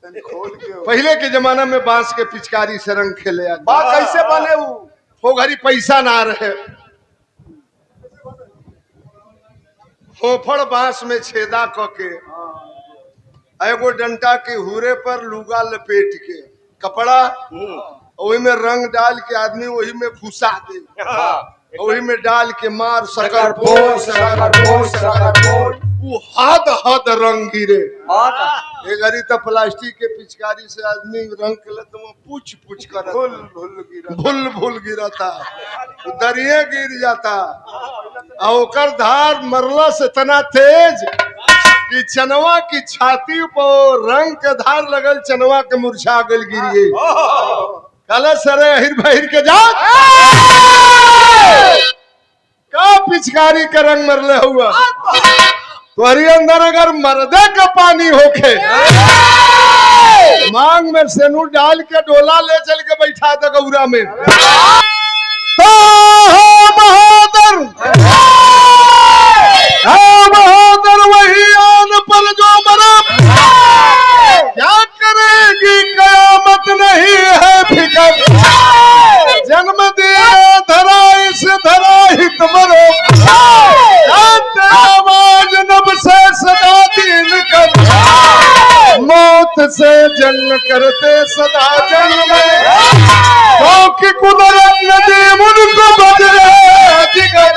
पहले के जमाना में बांस के पिचकारी से रंग खेले कैसे बने वो घड़ी पैसा ना रहे, होफड़ बांस में छेदा करके एगो डंटा के हुरे पर लुगा लपेट के कपड़ा वही में रंग डाल के आदमी वही में घुसा दे, वही में डाल के मार सकर वो हद हद रंग गिरे। एक घड़ी तो प्लास्टिक के पिचकारी से आदमी रंग के तो पूछ पूछ कर भूल गिरा था, दरिये गिर जाता और धार मरला से इतना तेज कि चनवा की छाती पर रंग के धार लगल, चनवा के मुरझा गल गिरिए। कल सरे हिर बहिर के जा का पिचकारी का रंग मरले हुआ तुम्हारी अंदर अगर मर्दे का पानी होके मांग में सेनूर डाल के डोला ले चल के बैठा था गौरा में तो बहादुर वही आन पर जो मरा क्या करेगी कयामत नहीं है फिकर, जन्म दिया धरा इस धरा हित मरो आवाज नब से सदा दिन कर, मौत से जंग करते सदा जंग में क्योंकि कुदरत ने दी मुझको बदले जिगर,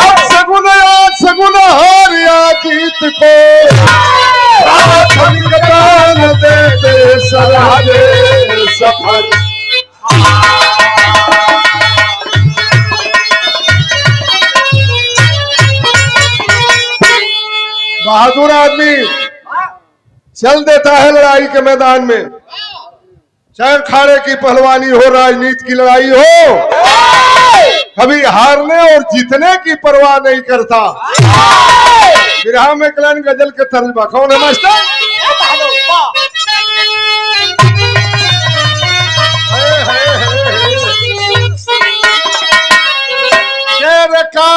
अब सगुन हार या जीत को न देते सराहे सफर। बहादुर आदमी चल देता है लड़ाई के मैदान में, चाहे अखाड़े की पहलवानी हो, राजनीति की लड़ाई हो, कभी हारने और जीतने की परवाह नहीं करता। विरहा में कलान गजल के तर्जमा कौन है मास्टर? शेर का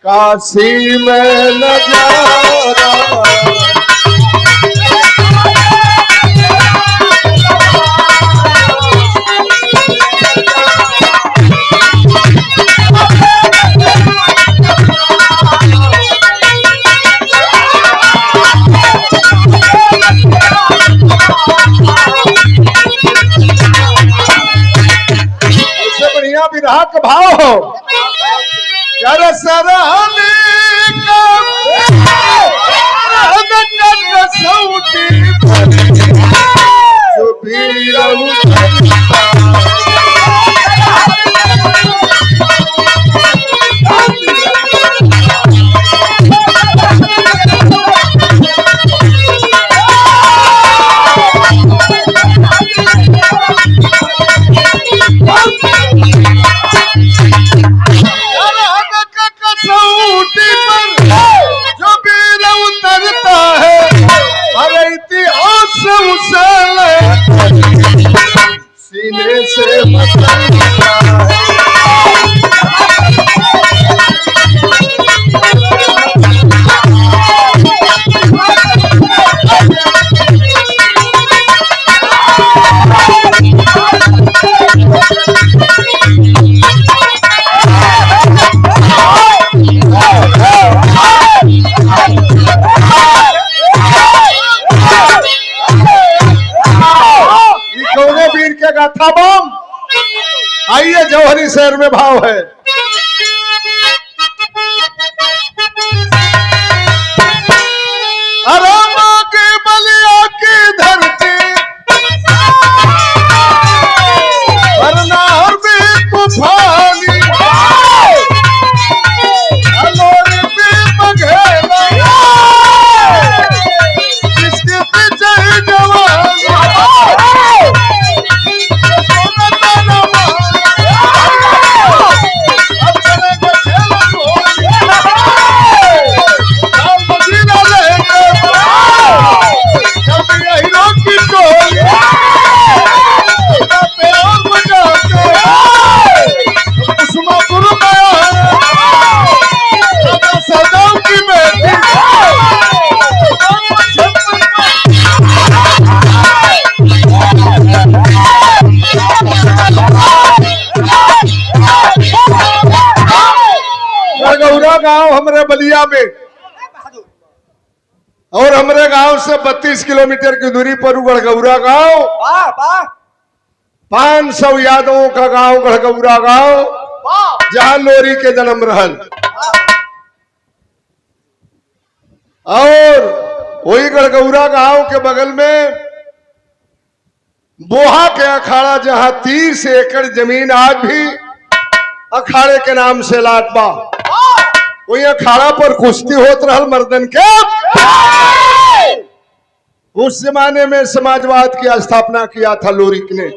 काशी में नजारा इससे बढ़िया विरहा का भाव हो कर सराहने जो भी रहूं सीने से गाथा बम। आइए जौहरी शहर में भाव है। अरामा के बलिया की धरती वरना हर भी तूफानी अलोर भी बघेला जिसके पीछे जवान गढ़गौरा गांव हमरे बलिया में और हमरे गांव से 32 किलोमीटर की दूरी पर गढ़गौरा गांव। 500 यादवों का गांव गढ़गौरा गांव, जहां लोरी के जन्म रहल। और वही गढ़गौरा गांव के बगल में बोहा के अखाड़ा, जहां 30 एकड़ जमीन आज भी अखाड़े के नाम से लाट बा। वही अखाड़ा पर कुश्ती होत रहल मर्दन के। उस जमाने में समाजवाद की स्थापना किया था लोरिक ने।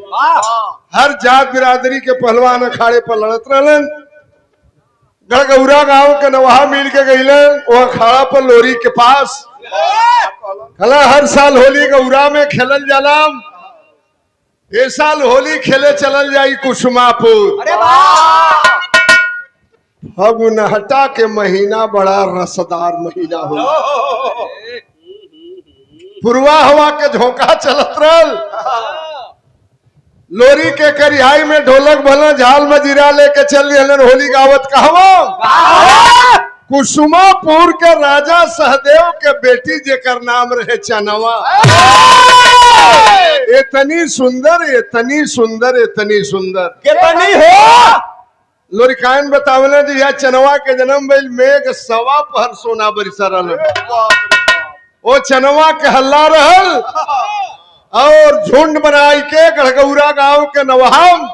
हर जात बिरादरी के पहलवान अखाड़े पर लड़त रहलन। गढ़गौरा गांव के नवाहा मिल के गईलन वो अखाड़ा पर लोरी के पास। कला हर साल होली गौरा में खेलल जाला। ये साल होली खेले चलल जाई कुसुमापुर। फगुनहटा के महीना बड़ा रसदार महीना हो। पुरवा हवा के झोंका चलत रहल। लोरी के करिहाई में ढोलक भला झाल मजीरा लेके चल रहलन होली गावत कहवा। कुसुमापुर के राजा सहदेव के बेटी जेकर नाम रहे चनवा। इतनी सुंदर इतनी सुंदर इतनी सुंदर कितनी हो। लोरिकायन बतावले जी यह चनवा के जन्म भइल मेघ सवा पहर सोना बरसरल। वो चनवा के हल्ला रहल और झुंड बनाई के गढ़गौरा गांव के नवाहम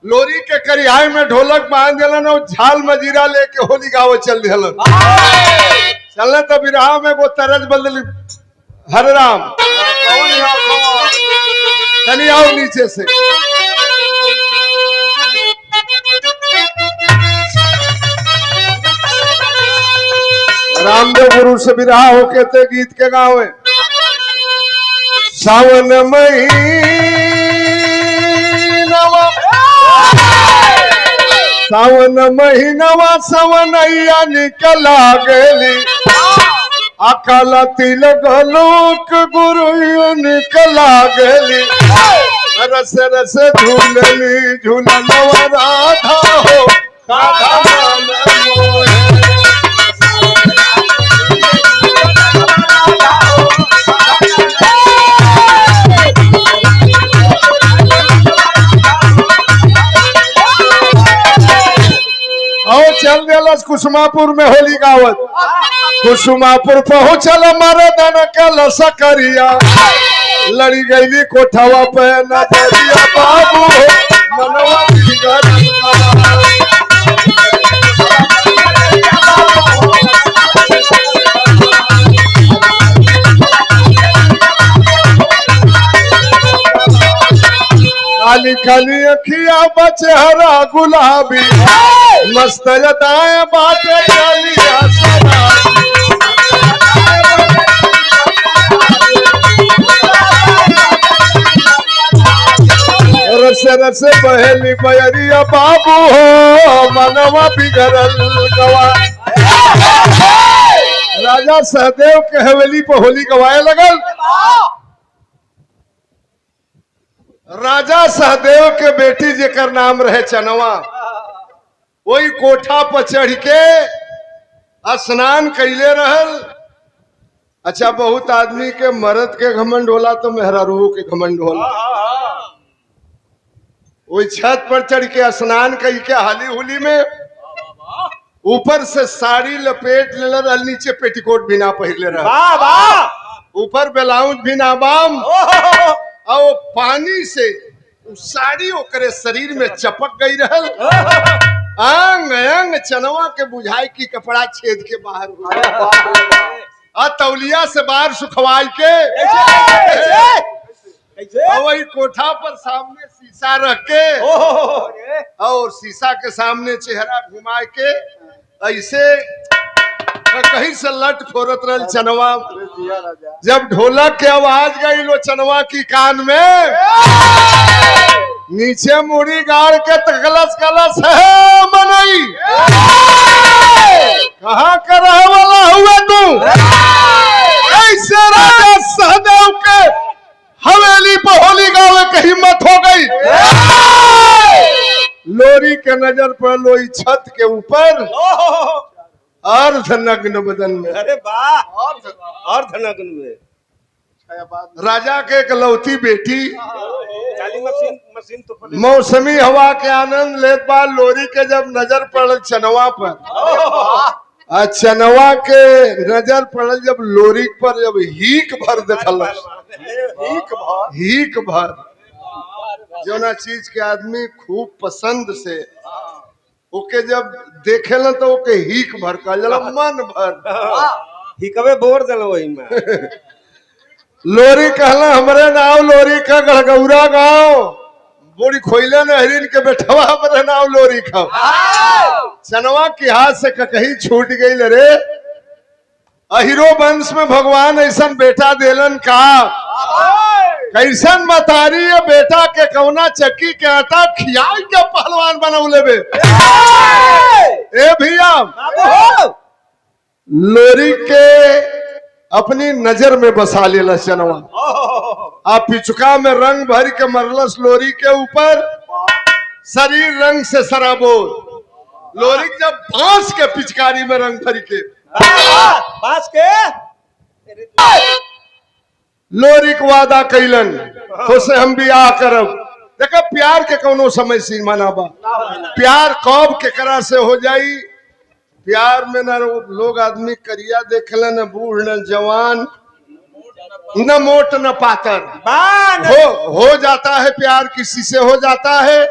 लोरी के करिहाई में ढोलक बांध दिलन और झाल मजीरा लेके होली गावे चल दिलन। चलने तो बिरहा में वो तरज बदल। हरे राम तनी आओ नीचे से। रामदेव गुरु से बिरहा हो कहते गीत के गावे। सावन महीनवा सवनैया निकला गेली। अकाला तिलक लोक गुरु निकला गेली। रस रस झूलली झूलनवा राधा हो राधा मन मोहे। चल दिलस कुसुमापुर में होली गावत। कुसुमापुर पहुंचल मरदन के लसकरिया। लड़ी गईली कोठवा पे नजरिया बाबू मनवा काली काली अखिया बचहरा गुलाबी। मस्त जताए बाटे चलिया सदा। रस रस बहेली बयरिया बाबू हो मनवा बिगड़ल गवा। राजा सहदेव के हवेली पर होली गवाए लगल। राजा सहदेव के बेटी जेकर नाम रहे चनवा। वही कोठा पर चढ़ के स्नान कैले रहल। अच्छा बहुत आदमी के मर्द के घमंड होला तो मेहरारू के घमंड होला। वही छत पर चढ़ के स्नान कई के हाली हुली में ऊपर से साड़ी लपेट ले रहल, नीचे पेटीकोट भी ना पहले रहल, ऊपर ब्लाउज भी ना बाम। और पानी से साड़ी ओकरे शरीर में चपक गई रहल। अंग अंग चनवा के बुझाई की कपड़ा छेद के बाहर तौलिया से बाहर सुखवाई के। वही कोठा पर सामने शीशा रख के और शीशा के सामने चेहरा घुमा के ऐसे कहीं से लट फोरत रहल चनवा। जब ढोलक के आवाज गई लो चनवा की कान में, नीचे मुड़ी गाड़ के तकलस कलस है मनई। कहाँ का रहे वाला हुआ तू? ऐसे राजा सहदेव के हवेली पर होली गावे की हिम्मत हो गई। लोरी के नजर पर लोई छत के ऊपर अर्धनग्न बदन में। अरे वाह, अर्धनग्न में। राजा के इकलौती बेटी चाली मशीन तो पड़े। मौसमी हवा के आनंद लेत बा। लोरी के जब नजर पड़ल चनवा पर, चनवा के नजर पड़ल जब लोरी पर, जब हीक भर देखल, हीक भर जोना चीज के आदमी खूब पसंद से ओके जब देखेला तो ओके हीक भर का जला मन भर हिकवे बोर दलो वही में। लोरी कहला हमरे नाव लोरी का गढ़गौरा गांव, बोरी खोइला ने हरिन के बेटवा हमरे नाव लोरी का। चनवा के हाथ से कहीं छूट गई रे। अहिरो वंश में भगवान ऐसा बेटा देलन का, कैसन मतारी है बेटा के कौना चक्की के आटा खियाई के पहलवान बनौले बे। ए भैया लोरी के अपनी नजर में बसा लेला चनवा। आप पिचुका में रंग भर के मरलस लोरी के ऊपर, शरीर रंग से सराबोर। लोरी जब बांस के पिचकारी में रंग भर के बांस के लोरी को वादा कैलन तो से हम बियाह करब। देखा प्यार के कोनो समय सीमा ना बा। प्यार कब के करा से हो जाई। प्यार में न लोग आदमी करिया देखला, न बूढ़ न जवान, न मोट न पातर, हो जाता है प्यार किसी से हो जाता है।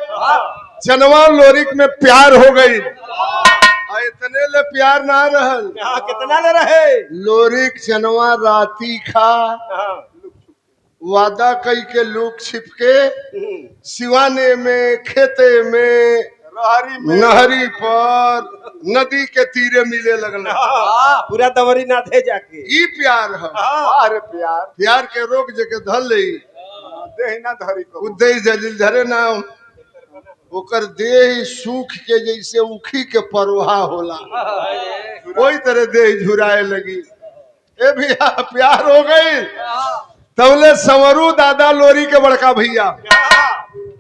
चनवा लोरिक में प्यार हो गई। इतने ले प्यार ना रहल, कितना ले रहे। लोरिक चनवा राती खा वादा कई के लुक छिप के सिवाने में, खेते में, नहरी पर, नदी के तीरे मिले लगल। पूरा दवरी ना थे जाके। ई प्यार है। अरे प्यार, प्यार के रोक जके धर ले देह ना धरी को उदय जलिल धरे ना ओकर देह सूख के जैसे उखी के परवाह होला, वही तरह देह झुराए लगी। ए भैया प्यार हो गई। तबले संवरू दादा लोरी के बड़का भैया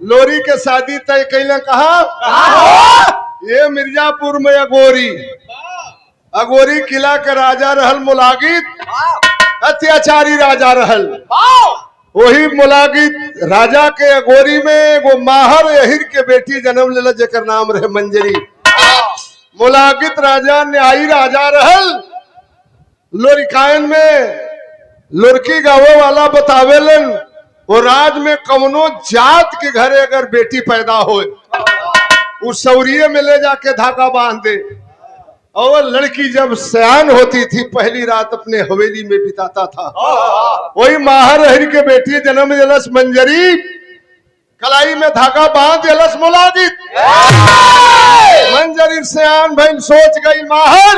लोरी के शादी तय कैला। कहा ये मिर्जापुर में अगोरी, अगोरी किला के राजा रहल मुलागित, अत्याचारी राजा रहल। वही मुलागित राजा के अगोरी में वो माहर यहिर के बेटी जन्म लेला जेकर नाम रहे मंजरी। मुलागित राजा न्यायी राजा रहल। लोरिकायन में लुरकी गावे वाला बतावेलन वो राज में कवनो जात के घरे अगर बेटी पैदा हो उस सौरिये में ले जाके धागा बांध दे। और लड़की जब सयान होती थी पहली रात अपने हवेली में बिताता था। वही माहर हर के बेटी जन्म दिलस मंजरी, कलाई में धागा बांध दिलस मुलागित। मंजरी सयान भइल, सोच गई माहर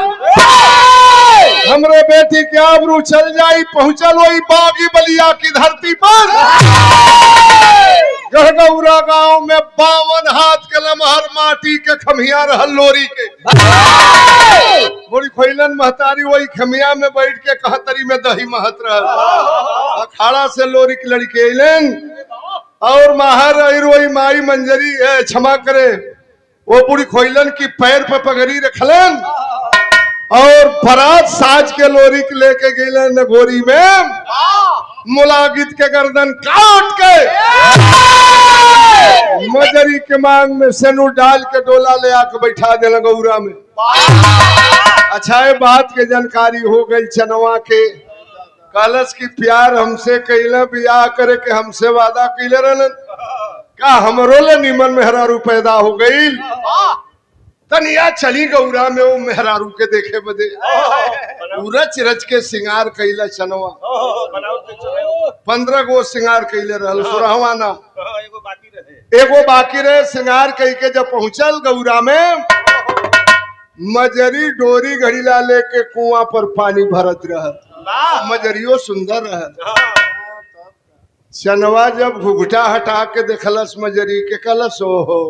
हमरे बेटी के आबरू चल जाई। पहुंचल वही बागी बलिया की धरती पर, गढ़गौरा गांव में 52 हाथ के लमहर माटी के खमिया रहल लोरी के। बोली खोइलन महतारी वही खमिया में बैठ के कहतरी में दही महत रहल। अखाड़ा से लोरी की लड़के अलन और माहर वही माई मंजरी क्षमा करे वो बुढ़ी खोइलन की पैर पर पगड़ी रखलन और फराज साज के लोरी के लेके गए नगोरी में। मुलागित के गर्दन काट के मजरी के मांग में सेनू डाल के डोला ले आके बैठा देला गौरा में। अच्छा ये बात के जानकारी हो गई चनवा के। कलश की प्यार हमसे कैला, बियाह करे के हमसे वादा कैले रहलन। का हमरो ले निमन मेहरारू पैदा हो गई। तनिया चली गौरा में वो मेहरारू के देखे बदे रच रच के सिंगार कैला चनवा। 15 गो सिंगार कैले रहल। सुरहवा ना एगो बाकी रहे। सिंगार कई के जब पहुंचल गौरा में मजरी डोरी घड़ीला लेके कुआं पर पानी भरत रहल। मजरियो सुंदर रहल। चनवा जब घुघटा हटा के देखलस मजरी के कलश हो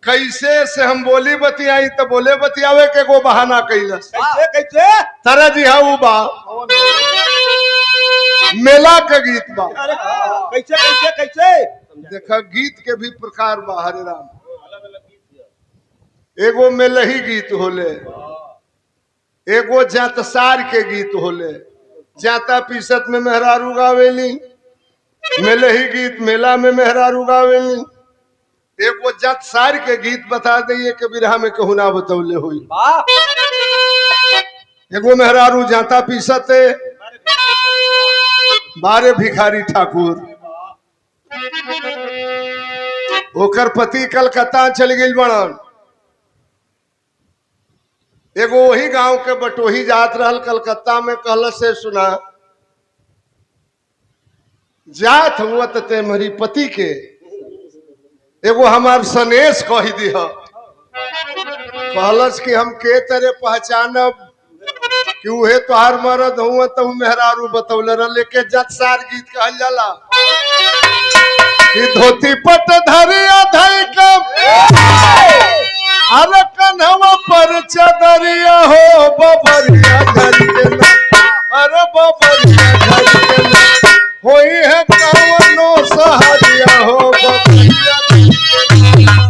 कैसे से हम बोली बतियाई तो बोले बतियावे के गो बहाना कैलस। कैसे तरह जी हाँ बा मेला का गीत बा। कैसे कैसे कैसे देखा गीत के भी प्रकार बा। हरे राम एगो मेलही गीत होले, एगो जातसार के गीत होले, जाता पीसत में मेहरारू गावेली, मेले ही गीत मेला में मेहरारू गावेली। एगो जातसार के गीत बता दिए कि बिरहा में कहू ना बतौले हुई। एगो मेहरारू जाता पीसत बारे भिखारी ठाकुर, ओकर पति कलकत्ता चल गई बड़न। एगो वही गांव के बटोही जात रहल कलकत्ता में, कहल से सुना जात हुआ ते मरी पति के एगो हमार सनेश कह दिह। कहलस कि हम के तरह पहचानब कि उहे तोहार मरद हुआ तो मेहरारू बतौले रहे के जतसार गीत कहल जाला कि धोती पट धरिया धई कम अरे कन्हवा पर चदरिया हो बबरिया धरी के ना, अरे बबरिया धरी के ना होई है कवनो सहरिया हो बबरिया धरी के ना।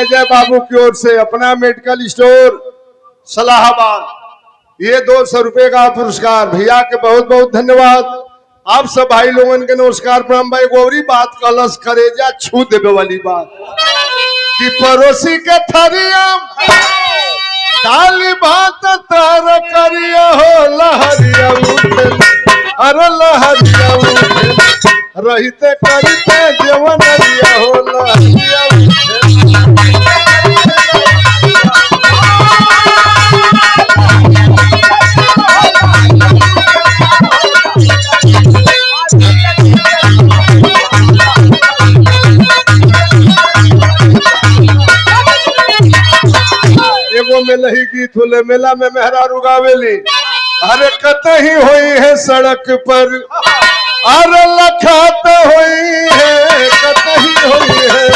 जय बाबू की ओर से अपना मेडिकल स्टोर सलाहाबाद ये 200 रुपए का पुरस्कार। भैया के बहुत बहुत धन्यवाद। आप सब भाई लोगों के नमस्कार प्रणाम। भाई गौरी बात कलश करेजा छू देवे वाली बात कि पड़ोसी के थरिया डाली बात तार करिया हो लहरिया उठे, अरे लहरिया उठे रहते करते जवनरिया हो लहरिया उठे। एगो में लही गीत होले, मेला में मेहरारू गावेली, अरे कतही होई है सड़क पर, अरे लखात होई है कतही होई है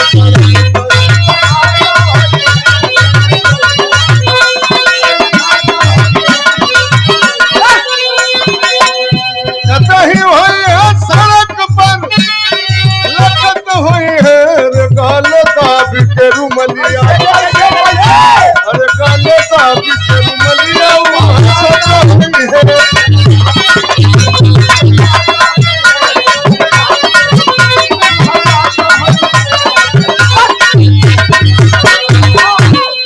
कतही होई है सड़क पर, लखत होई है रे गाल दाब के रुमलिया, अरे गाले दाब के रुमलिया हुई है।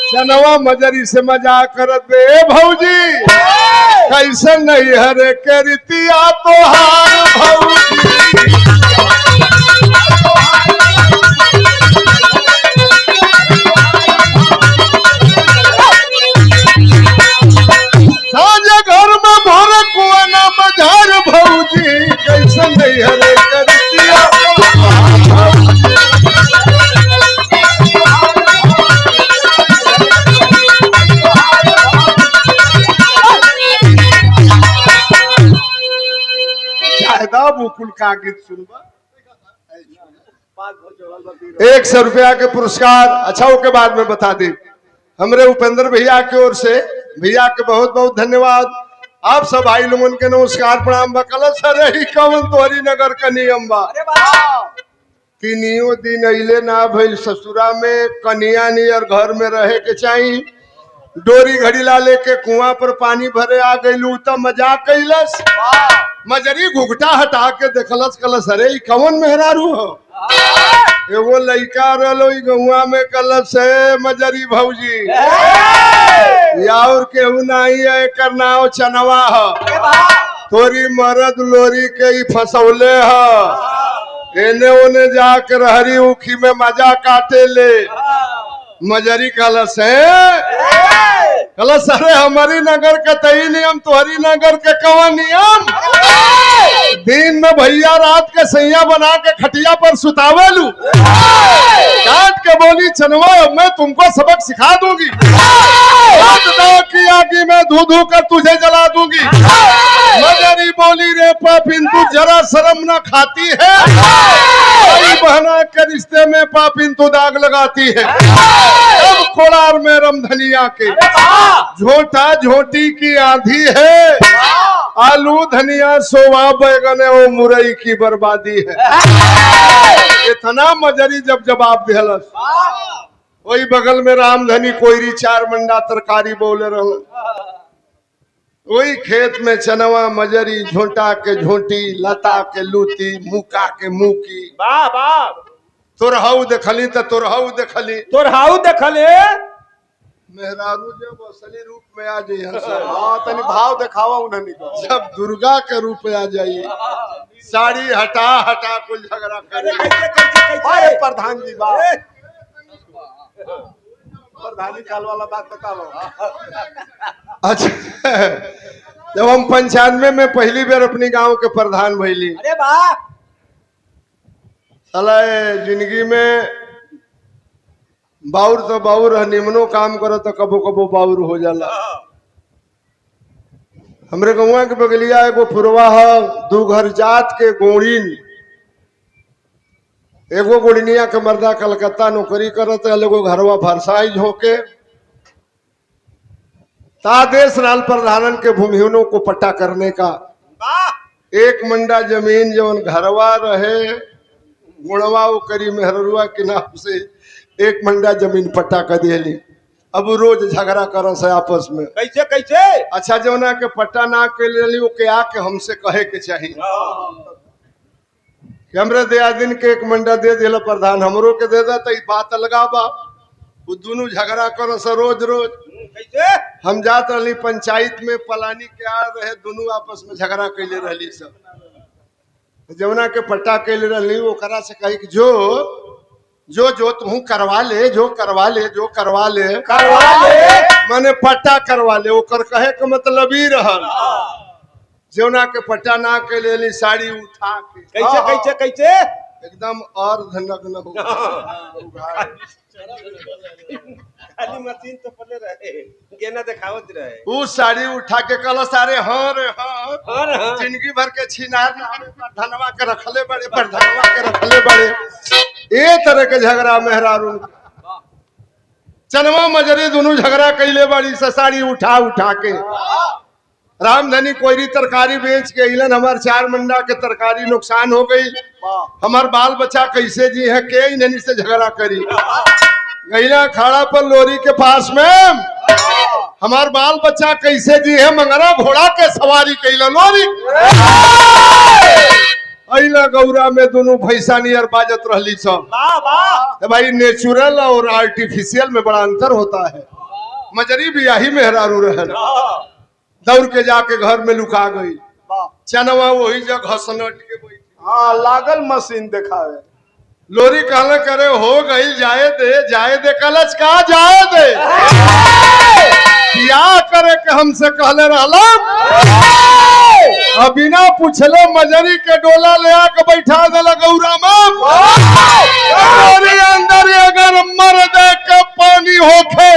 चनवा मजरी से मजाक करत बे भौजी, कैसे नहीं हरे के रितिया तोहार भौजी। साझे घर में भर कुआ ना बजार भौजी, कैसे नहीं हरे के रितिया मुकुल का गीत सुनबा। 100 रुपया के पुरस्कार अच्छा के बाद में बता दी हमरे उपेंद्र भैया की ओर से। भैया के बहुत बहुत धन्यवाद। आप सब भाई लोगों के नमस्कार प्रणाम। बकल सर ही कवन तोहरी नगर का नियम बा कि नियो दिन अइले ना भइल ससुरा में कनिया नियर घर में रहे के चाहिए। डोरी घड़ी ला लेके कुआं पर पानी भरे आ गईलू त मजाक कैलस, मजरी घुघटा हटा के देखलस, कलस अरे कवन मेहरारू हो। एगो लड़का रलो गहुआ में कलस है मजरी भौजी और केहू नहीं है, एकर नाव चनवा है, थोड़ी मरद लोरी के फसौले है, एने ओने जाकर हरी उखी में मजा काटे ले। मजरी कलस है कलस अरे हमारी नगर के तई नियम तोहरी नगर के कवा नियम। दिन में भैया रात के सैया बना के खटिया पर सुतावेलू, काट के बोली चनवा मैं तुमको सबक सिखा दूंगी, की आगे में धू धू कर तुझे जला दूंगी। मजरी बोली रे पापिन तू जरा शर्म न खाती है, बहना के रिश्ते में पापिन तू दाग लगाती है। खोड़ार में रमधनिया के, झोटा झोटी की आंधी है, आलू धनिया सोवा बैगन वो मुरई की बर्बादी है। इतना मजरी जब जवाब दिलस, वही बगल में रामधनी कोयरी 4 मंडा तरकारी बोले रहो, वही खेत में चनवा मजरी, झोंटा के झोंटी, लता के लूती, मुका के मुकी। वाह वाह, तोरहाऊ देखली तो तोरहाऊ देखली, तोरहाऊ देखले। मेहरारू जब असली रूप में आ जाइए, हाँ तनी भाव दिखावा उन्हें को। जब दुर्गा के रूप में आ जाइए, साड़ी हटा हटा कुल झगड़ा करे। अरे प्रधान जी बात, प्रधानी काल वाला बात बताओ। अच्छा, जब हम 95 में पहली बार अपनी गांव के प्रधान भइली, अरे वाह, साला जिंदगी में बाउर तो बाउर है, निमनो काम करो तो कबो कबो बाउर हो जाला। हमरे गौवा के बगलिया एगो फुरवा है, 2 घर जात के गोड़ीन, एगो गोड़िनिया के मर्दा कलकत्ता नौकरी करत है, एगो घरवा भरसाई झोंके। तादेश राल प्रधानन के भूमिहीनों को पट्टा करने का, 1 मंडा जमीन जवन घरवा रहे गुणवा वो करी मेहरुआ के नाम से 1 मंडा जमीन पट्टा कर दिली। अब रोज झगड़ा कर से आपस में, कैसे कैसे। अच्छा जवना के पट्टा ना के लेली वो के आके हमसे कहे के चाहिए कि हमरे दया दिन के 1 मंडा दे दिला प्रधान, हमरो के दे दा, तो बात अलगा बा। वो दोनों झगड़ा कर से रोज रोज। कैसे हम जात रही पंचायत में, पलानी के आ रहे, दोनों आपस में झगड़ा कैले रही। सब जमुना के पट्टा कैले रही, वो करा से कही कि जो जो जो तू करवा ले, जो करवा ले, जो करवा ले, माने पट्टा करवा ले। ओकर कहे के मतलब ही रहल जमुना के पट्टा ना कैले ली, साड़ी उठा के कैसे कैसे कैसे एकदम अर्धनग्न हो खाली मशीन तो पले रहे, केना दिखावत रहे। वो साड़ी उठा के कल सारे हाँ रे हाँ, हाँ। जिंदगी भर के छिनार धनवा के रखले बड़े, प्रधानवा के रखले बड़े। ए तरह के झगड़ा मेहरारू चनवा मजरी दोनों झगड़ा कैले बड़ी से साड़ी उठा उठा के। रामधनी कोयरी तरकारी बेच के इलन, हमार 4 मंडा के तरकारी नुकसान हो गई। हमार बाल बच्चा कैसे जी है के इन्हीं से झगड़ा करी। गैला खाड़ा पर लोरी के पास में हमार बाल बच्चा कैसे जी है, मंगरा घोड़ा के सवारी कैला लोरी अला गौरा में दोनों भैंसा नियर बाजत रहली सब। भाई नेचुरल और आर्टिफिशियल में बड़ा अंतर होता है। मजरी भी यही मेहरारू रहल, दौड़ के जाके घर में लुका गई। चनवा वही जगह सनट के बैठी, हाँ लागल मशीन दिखावे। लोरी कहले करे हो गई, जाए दे कलच का जाए दे, क्या करे के हमसे कहले रहला। अब बिना पूछले मजरी के डोला ले आके बैठा देला गौरा में। लोरी अंदर अगर मर दे के पानी होखे,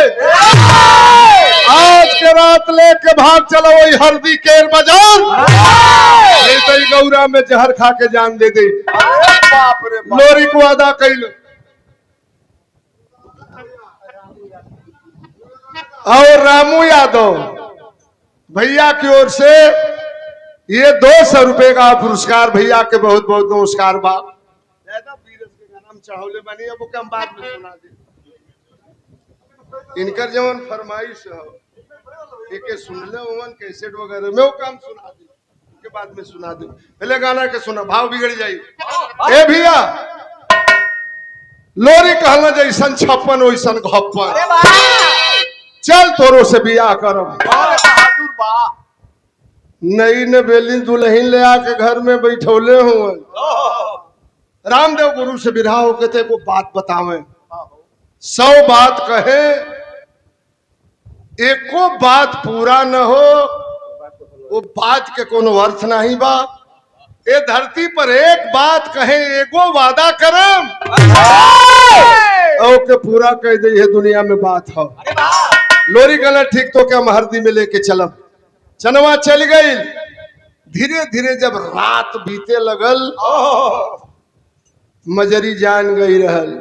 आज के रात लेके भाग चलो वही हरदी केर बाजार, नहीं तो गौरा में जहर खा के जान दे दे। बाप रे बाप। लोरी को अदा कैल और रामू यादव भैया की ओर से ये 200 रुपए का पुरस्कार, भैया के बहुत बहुत नमस्कार बा। नाम चढ़ौले बनी, अब वो हम बाद में सुना दे। इनकर जवन फरमाइश हो एक सुन ले ओवन कैसेट वगैरह में, वो काम सुना दे के बाद में सुना दे। पहले गाना के सुना, भाव बिगड़ जाई। ए भैया लोरी कहला जैसन छप्पन वैसन घप्पन, चल तोरो से बियाह करब। बहादुर बा। नई ने बेली दुल्हन ले आके घर में बैठौले हुए। रामदेव गुरु से बिरहा होके थे को बात बतावे, 100 बात कहे, एको बात पूरा न हो, वो बात के कोनो अर्थ नहीं बा। ए धरती पर एक बात कहे, एगो वादा करम ओके पूरा कह दे, ये दुनिया में बात हो। लोरी कहला ठीक तो क्या महर्दी में लेके चलब। चनवा चल गई। धीरे धीरे जब रात बीते लगल, मजरी जान गई रहल।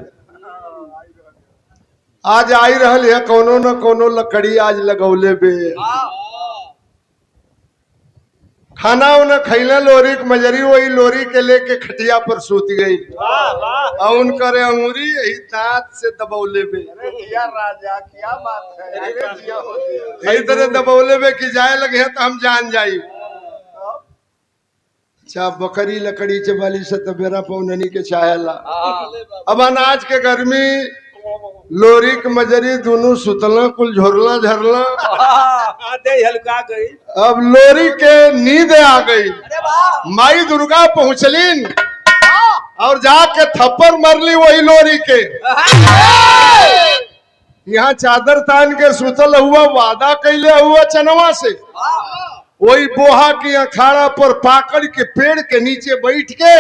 आज आई रहल है कोनो न कोनो लकड़ी आज लगौले बे। खाना उन्हें खैले लोरी के मजरी वही लोरी के लेके खटिया पर सूत गई और उनकर अंगूरी यही दांत से दबौले बे। राजा क्या बात है। यही तरह दबौले बे कि जाए लगे तो हम जान जाई। अच्छा बकरी लकड़ी चबाली से तबेरा पौननी के चाहेला। अब अनाज के गर्मी लोरी के मजरी दोनों सुतला कुल झोरला झरला हल्का गई। अब लोरी के नींद आ गई। माई दुर्गा पहुंचलीन और जाके थप्पड़ मरली वही लोरी के। यहाँ चादर तान के सुतल हुआ वादा कैले हुआ चनवा से वही बोहा की अखाड़ा पर पाकड़ के पेड़ के नीचे बैठ के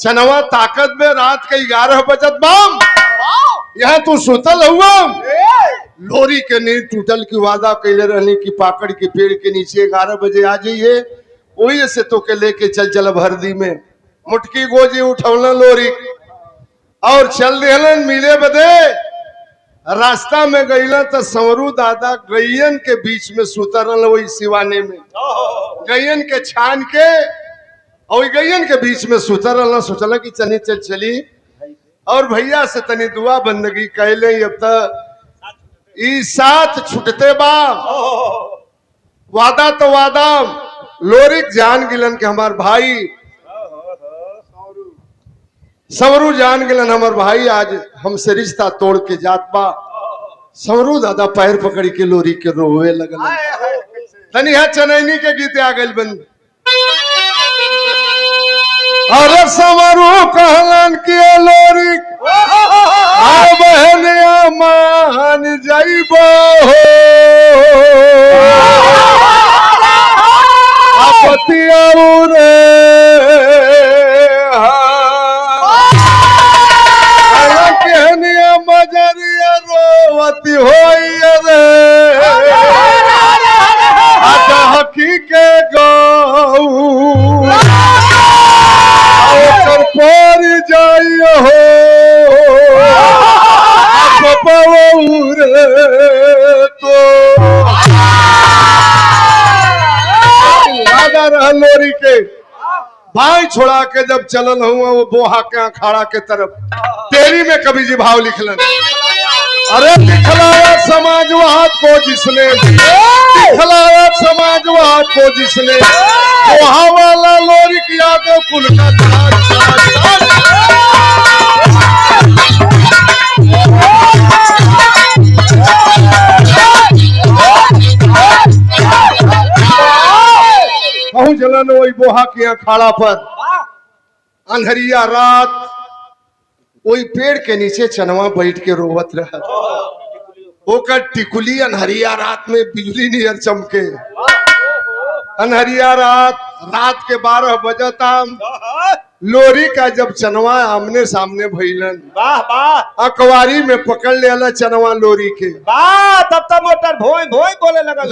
चनवा ताकत में रात के 11 बजत बाम यहाँ तू सुतल हुआ। लोरी के नींद टूटल की वादा कैले रहने की पाकड़ के पेड़ के नीचे 11 बजे आ जाइए वही से तो के लेके चल भरदी में मुटकी गोजी उठौला लोरी और चल देहलन मिले बदे। रास्ता में गईला तो संवरू दादा गैयन के बीच में सुतरल वही सिवाने में गैयन के छान के और गैयन के बीच में सुतरल सोचला कि चली चली और भैया से तनी दुआ बंदगी कहले अब तक ई साथ छुटते बा वादा तो वादा लोरिक जान गिलन के हमार भाई संवरू जान गिलन हमार भाई आज हमसे रिश्ता तोड़ के जात बा। संवरू दादा पैर पकड़ के लोरी के रोवे लगल। तनी यहाँ चनैनी के गीत आ गए बंद। अरे संवरू कहलन के लोरी आ बहनिया मान जाइबो आपतिया रे मजरिया रोवती होई रे आजा हकी के गऊ पर जाइए हो तो लोरी के भाई छोड़ा के जब चलन हुआ वो बोहा के अखाड़ा के तरफ तेरी में कभी जी भाव लिखलन। अरे दिखलाया समाजवाद को जिसने दिखलाया समाजवाद को जिसने बोहा वाला लोरी की यादव कुल का जलन वही बोहा के अखाड़ा पर अंधरिया रात वही पेड़ के नीचे चनवा बैठ के रोवत रहा। ओकर टिकुली अनहरिया रात में बिजली नियर चमके। अनहरिया रात के 12 बजता लोरी का जब चनवा आमने सामने भइलन अकवारी में पकड़ लेला चनवा लोरी के तब तक मोटर भोई भोई बोले लगा।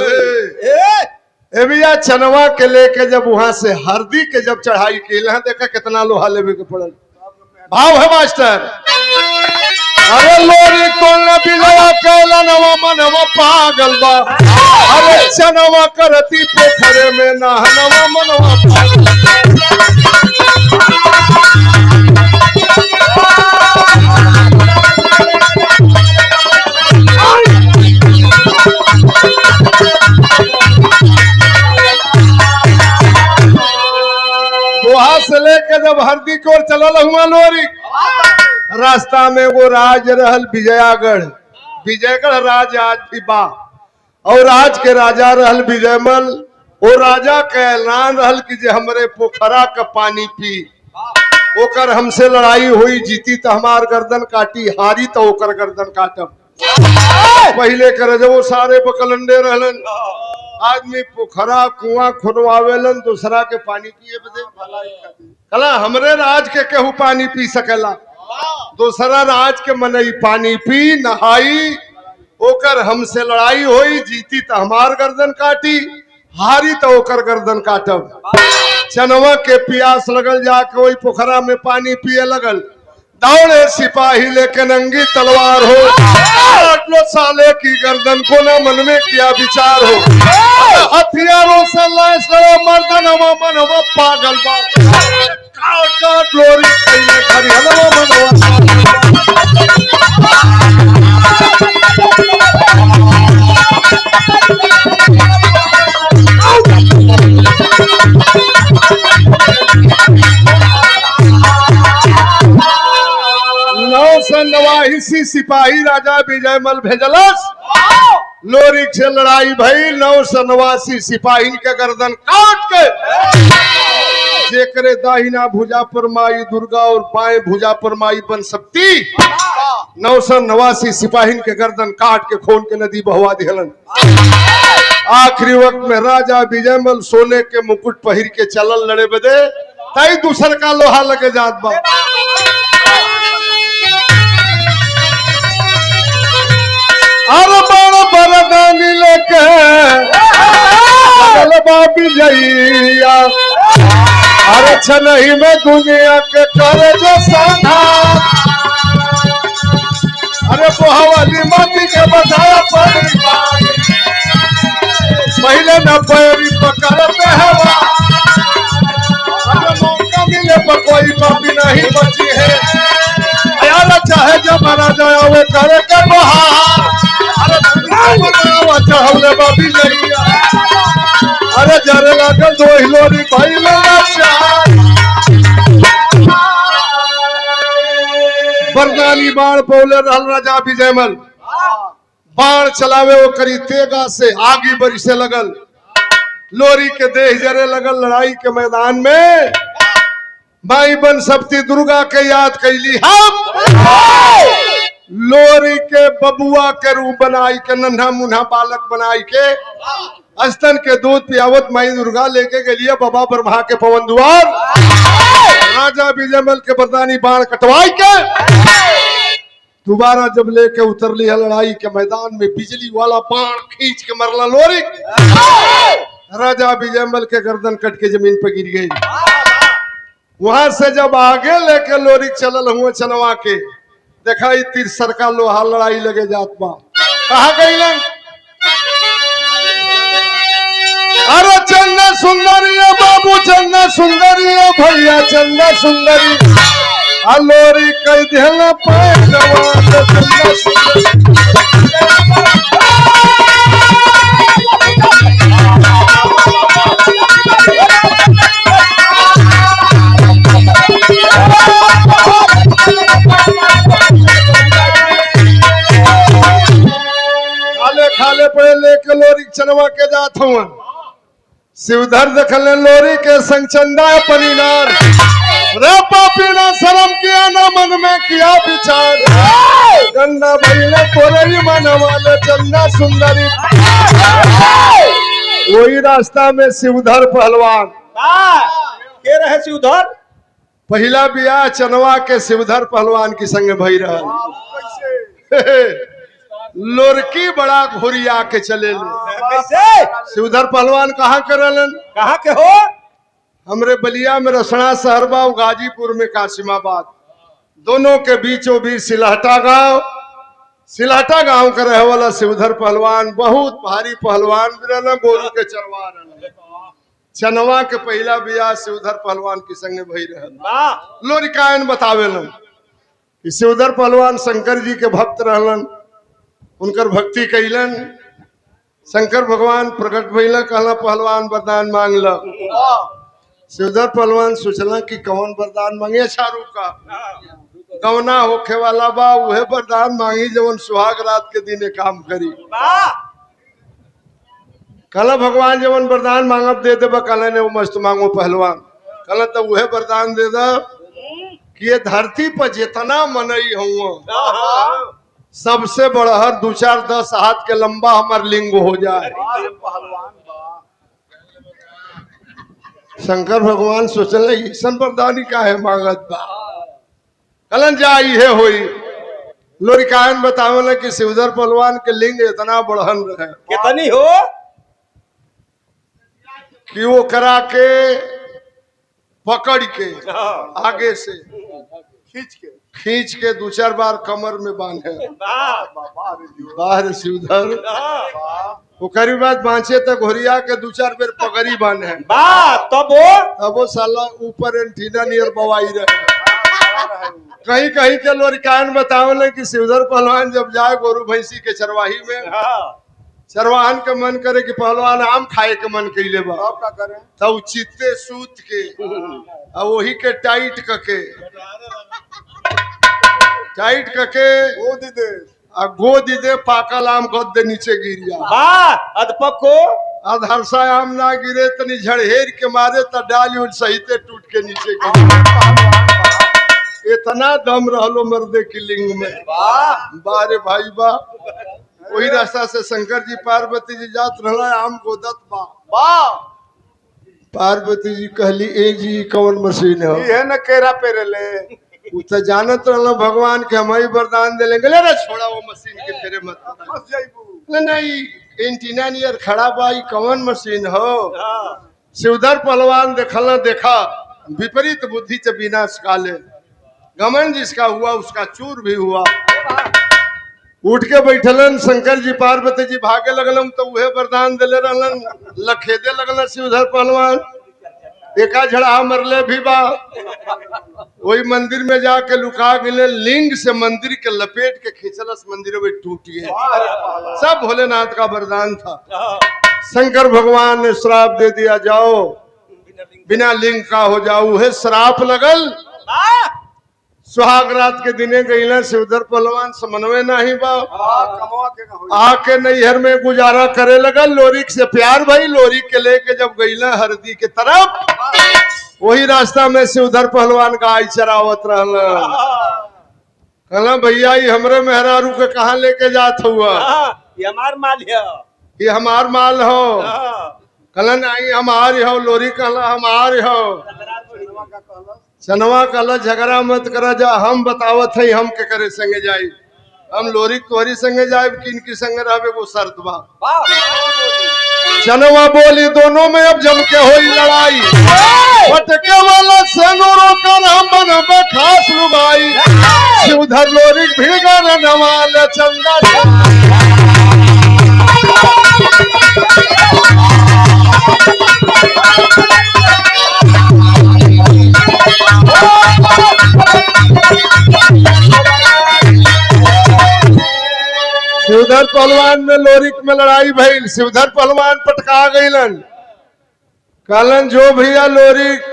भैया चनवा के लेके जब वहां से हरदी के जब चढ़ाई की देखा कितना लोहा लेवे के पड़ल। भाव है मास्टर। अरे लोरी तोलना बिलवा कैला नवा मनवा पागल बा। अरे चनवा करती पोखरे में नहनवा मनवा पागल। वहां से लेके जब हरदी की ओर चलल हुआ लोरी रास्ता में वो राज रहल विजयगढ़ राज आज भी बा और राज के राजा रहल विजयमल। वो राजा के ऐलान रहल कि जे हमरे पोखरा का पानी पी ओकर हमसे लड़ाई हुई जीती तो हमार गर्दन काटी हारी तो ओकर गर्दन काटब। पहले कर जब वो सारे बकलंडे रहलन आदमी पोखरा कुआं खुनवावेलन दूसरा के पानी पिए बदे कला हमरे राज के केहू पानी पी सकेला दूसरा राज के मनई पानी पी नहाई ओकर हमसे लड़ाई होई जीती तो हमार गर्दन काटी हारी तो ओकर गर्दन काटब। चनवा के प्यास लगल जाके वही पोखरा में पानी पिए लगल दौड़े सिपाही लेके नंगी तलवार हो, काट लो साले की गर्दन को, न मन में किया विचार हो। हथियारों से लैस रहो मर्दन हवा मन हवा पागल बा, काट काट लोरी कइले खरिहनवा मनवा। नौ सौ नवासी सिपाही राजा विजयमल भेजलस, लोरिक से लड़ाई भई। 989 सिपाही के गर्दन काट के जेकरे दाहिना भुजा पर माई दुर्गा और बाएं भुजा पर माई बनशक्ति, 989 सिपाही के गर्दन काट के खून के नदी बहवा दिहलन। आखिरी वक्त में राजा विजयमल सोने के मुकुट पहिर के चलल लड़े बदे, तई दूसर का लोहा लगे जात बा। अरे बड़ बरदानी लेके विजयिया, अरे छनही में दुनिया के करे जो संघार, अरे बोहावाली माटी के बताया परिवार, पहले न पैरी पकड़ते हवा, अरे मौका मिले पर कोई पापी नहीं बची है, यार चाहे जब मारा जाए वो करे के बहार, चढ़ौले बाबी जइया, अरे जरे लागल दो हिलोरी भाई बरदानी बाण पौले रहल राजा विजयमल, बाण चलावे वो करी तेगा से आगी बरिसे लगल, लोरी के देह जरे लगल। लड़ाई के मैदान में माई बनशक्ति दुर्गा के याद कैली हम, लोरी के बबुआ के रूप बनाई के, नन्हा मुन्हा बालक बनाई के, स्तन के दूध पियावत माई दुर्गा लेके गलिए बाबा ब्रह्मा के पवन द्वार। राजा विजयमल के बरदानी बाण कटवाई के दोबारा जब लेके उतर लिया लड़ाई के मैदान में, बिजली वाला बाण खींच के मरला लोरी, राजा विजयमल के गर्दन कट के जमीन पर गिर गई। वहां से जब आगे लेके लोरी चलल हुए चनवा के, देखा तीसर का लोहा लड़ाई लगे जात बा, कहा गई लन? अरे चन्ना सुंदरी बाबू, चन्ना सुंदरी भैया, चन्ना सुंदरी लोरी कई दिहला पाए जवान, चन्ना सुंदरी खाले पड़े लेके लोरी चनवा के जात हुआ, शिवधर देखले लोरी के संग चंदा पनीनार, रे पापी ना शर्म किया ना मन में किया विचार, गंदा भैया तोरे मन वाले चंदा सुंदरी। वही रास्ता में शिवधर पहलवान के रहे शिवधर, पहला बियाह चनवा के शिवधर पहलवान की संग भई रहा। लोरकी बड़ा घुरिया के चले कैसे? शिवधर पहलवान कहाँ करलन? कहाँ के हो? हमरे बलिया में रसना शहरबा, गाजीपुर में कासिमाबाद, दोनों के बीचों बीच सिलहटा गांव, सिलहटा गांव का रहे वाला शिवधर पहलवान बहुत भारी पहलवान भी, गोरू के चरवा रहे। चनवा के पहला बियाह शिवधर पहलवान की संग भई रहे। लोरिकायन बतावेलन कि शिवधर पहलवान शंकर जी के भक्त रहलन, उनकर भक्ति कैलन, शंकर भगवान प्रकट भइला, कहला पहलवान वरदान मांग ल। शिवधर पहलवान सोचला कि कौन वरदान मांगे, चारू का गवना होखे वाला बा, उहे वरदान मांगी जवन सुहाग रात के दिने काम करी। कहला भगवान जवन वरदान मांगब दे देबा, कहला ने वो मस्त मांगो पहलवान, कहला तब उहे वरदान दे दा कि ये धरती पर जितना मनई हुआ सबसे बड़हर 2-4-10 हाथ के लंबा हमार लिंग हो जाए। शंकर भगवान सोचल ईसन वरदानी काहे मांगत बा, कलन जा इहे होई। लोरिकायन बतावल कि शिवधर पहलवान के लिंग इतना बड़हन रहे, कितनी हो कि वो करा के पकड़ के आगे से खींच के खींच के 2-4 बार कमर में बांधे वाह बाहर शिवधर ओकरी बाद बांचे तक घोरिया के 2-4 बेर पगड़ी बांधे वाह तब वो तब वो साला ऊपर एंटीना नियर बवाई रहे कहीं कहीं के लोरिकान बतावले कि शिवधर पहलवान जब जाए गोरु भैंसी के चरवाही में चरवाहन के मन करे कि पहलवान आम खाए के मन कैले बा का करें तब चित्ते सूत के आ वही के टाइट कके वो दे आ गोद दे पाकल आम गद दे नीचे गिरिया वाह अधपक को अधरसा आम ना गिरे तनी झड़हेर के मारे त डाली उल सहिते टूट के नीचे गिर इतना दम रहलो मर्दे की लिंग में बारे भाई बा वही रास्ता से शंकर जी पार्वती जी जात रहला आम गोदत बा पार्वती जी कहली ए जी कौन मशीन हो ये न केरा पेरेले उ त जानत रहलो भगवान के हम ही वरदान दे लेंगे रे छोड़ा वो मशीन के फेरे मत फंस जाइबू नहीं एंटीना नियर खड़ा बा ई कौन मशीन हो शिवधर पहलवान देखा विपरीत बुद्धि से विनाश काले गमन जिसका हुआ उसका चूर भी हुआ उठ के बैठलन शंकर जी पार्वती जी भागे लगलन तो वह वरदान दिले रहलन लखेदे लगलन शिवधर पहलवान एका झड़ा मरले भी बा वही मंदिर में जाके लुका गए लिंग से मंदिर के लपेट के खींचलस मंदिर में टूट गए सब भोलेनाथ का वरदान था शंकर भगवान ने श्राप दे दिया जाओ बिना लिंग का हो जाओ है श्राप लगल सुहाग रात के दिने गईला शिवधर पहलवान समन्वय नहीं बा कमवा के ना होई आके नैहर में गुजारा करे लगा लोरिक से प्यार भाई लोरिक के लेके जब गईला हरदी के तरफ वही रास्ता में शिवधर पहलवान गाय चरावत रहला कहला भैया ये हमरे मेहरारू के कहाँ लेके जात हुआ ये हमार माल है ये हमार माल हो कहला नहीं हमारी हो लोरी कहला हमारी हो का कहला चनवा कहला झगड़ा मत करा जा हम बतावत है हम के करे संगे जाई हम लोरी तोरी संगे जाए किन की संगे रहबे वो शर्त बा चनवा बोली दोनों में अब जम के होई लड़ाई फटके वाला सेनोरो कर हम बनबे खास लुगाई शिवधर लोरी भिड़गा नवाले चंदा शिवधर पहलवान में लोरिक में लड़ाई भइल शिवधर पहलवान पटका गईलन कहलन जो भैया लोरिक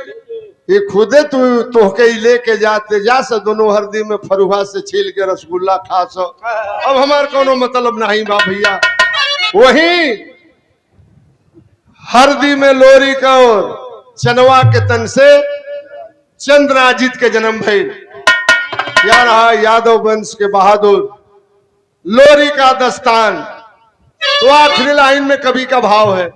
ये खुदे तू तोहके लेके जाते जा से दोनों हरदी में फरुहा से छील के रसगुल्ला खा सो अब हमार कोनो मतलब नहीं बा भैया वही हरदी में लोरिक और चनवा के तन से चंद्राजित के जन्म भइल या रहा यादव वंश के बहादुर लोरी का दस्तान तो आखिरी लाइन में कवि का भाव है